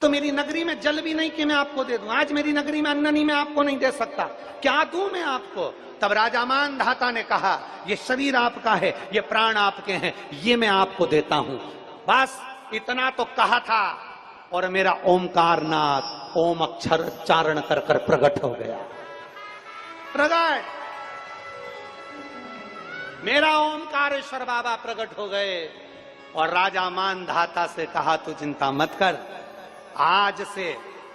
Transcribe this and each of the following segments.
तो मेरी नगरी में जल भी नहीं कि मैं आपको दे दूं। आज मेरी नगरी में अन्न नहीं, मैं आपको नहीं दे सकता, क्या दूं मैं आपको? तब राजा मानधाता ने कहा, ये शरीर आपका है, ये प्राण आपके हैं, ये मैं आपको देता हूं। बस इतना तो कहा था और मेरा ओमकारनाथ ओम अक्षर उच्चारण कर कर प्रकट हो गया। प्रकट मेरा ओमकारेश्वर बाबा प्रकट हो गए और राजा मानधाता से कहा, तू चिंता मत कर, आज से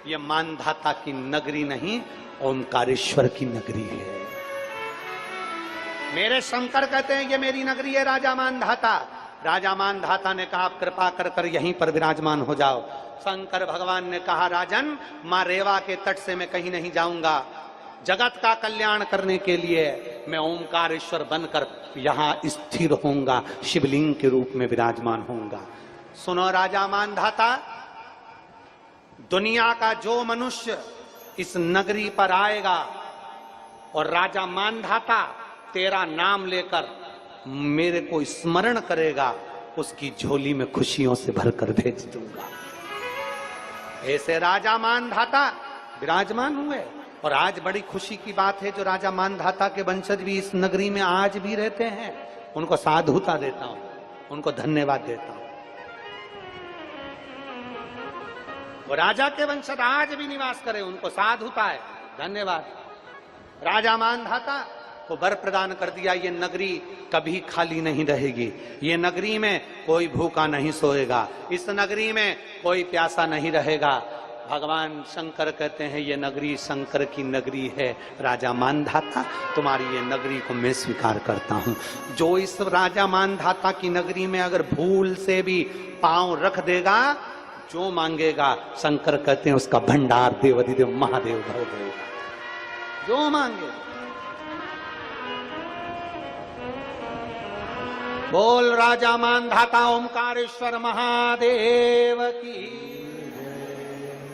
ये मानधाता की नगरी नहीं, ओमकारेश्वर की नगरी है। मेरे शंकर कहते हैं ये मेरी नगरी है राजा मानधाता। राजा मानधाता ने कहा, आप कृपा कर कर यहीं पर विराजमान हो जाओ। शंकर भगवान ने कहा, राजन मां रेवा के तट से मैं कहीं नहीं जाऊंगा, जगत का कल्याण करने के लिए मैं ओमकारेश्वर बनकर यहां स्थिर होऊंगा, शिवलिंग के रूप में विराजमान होऊंगा। सुनो राजा मानधाता, दुनिया का जो मनुष्य इस नगरी पर आएगा और राजा मानधाता तेरा नाम लेकर मेरे को स्मरण करेगा, उसकी झोली में खुशियों से भरकर भेज दूंगा। ऐसे राजा मानधाता विराजमान हुए और आज बड़ी खुशी की बात है, जो राजा मानधाता के वंशज भी इस नगरी में आज भी रहते हैं, उनको साधुता देता हूं, उनको धन्यवाद देता हूं। वो राजा के वंशज आज भी निवास करे, उनको साधुता है, धन्यवाद। राजा मानधाता को वर प्रदान कर दिया, ये नगरी कभी खाली नहीं रहेगी, ये नगरी में कोई भूखा नहीं सोएगा, इस नगरी में कोई प्यासा नहीं रहेगा। भगवान शंकर कहते हैं, ये नगरी शंकर की नगरी है। राजा मानधाता, तुम्हारी ये नगरी को मैं स्वीकार करता हूं। जो इस राजा मानधाता की नगरी में अगर भूल से भी पांव रख देगा, जो मांगेगा शंकर कहते हैं उसका भंडार देवाधिदेव महादेव भर देगा, जो मांगे। बोल राजा मानधाता ओमकारेश्वर महादेव की।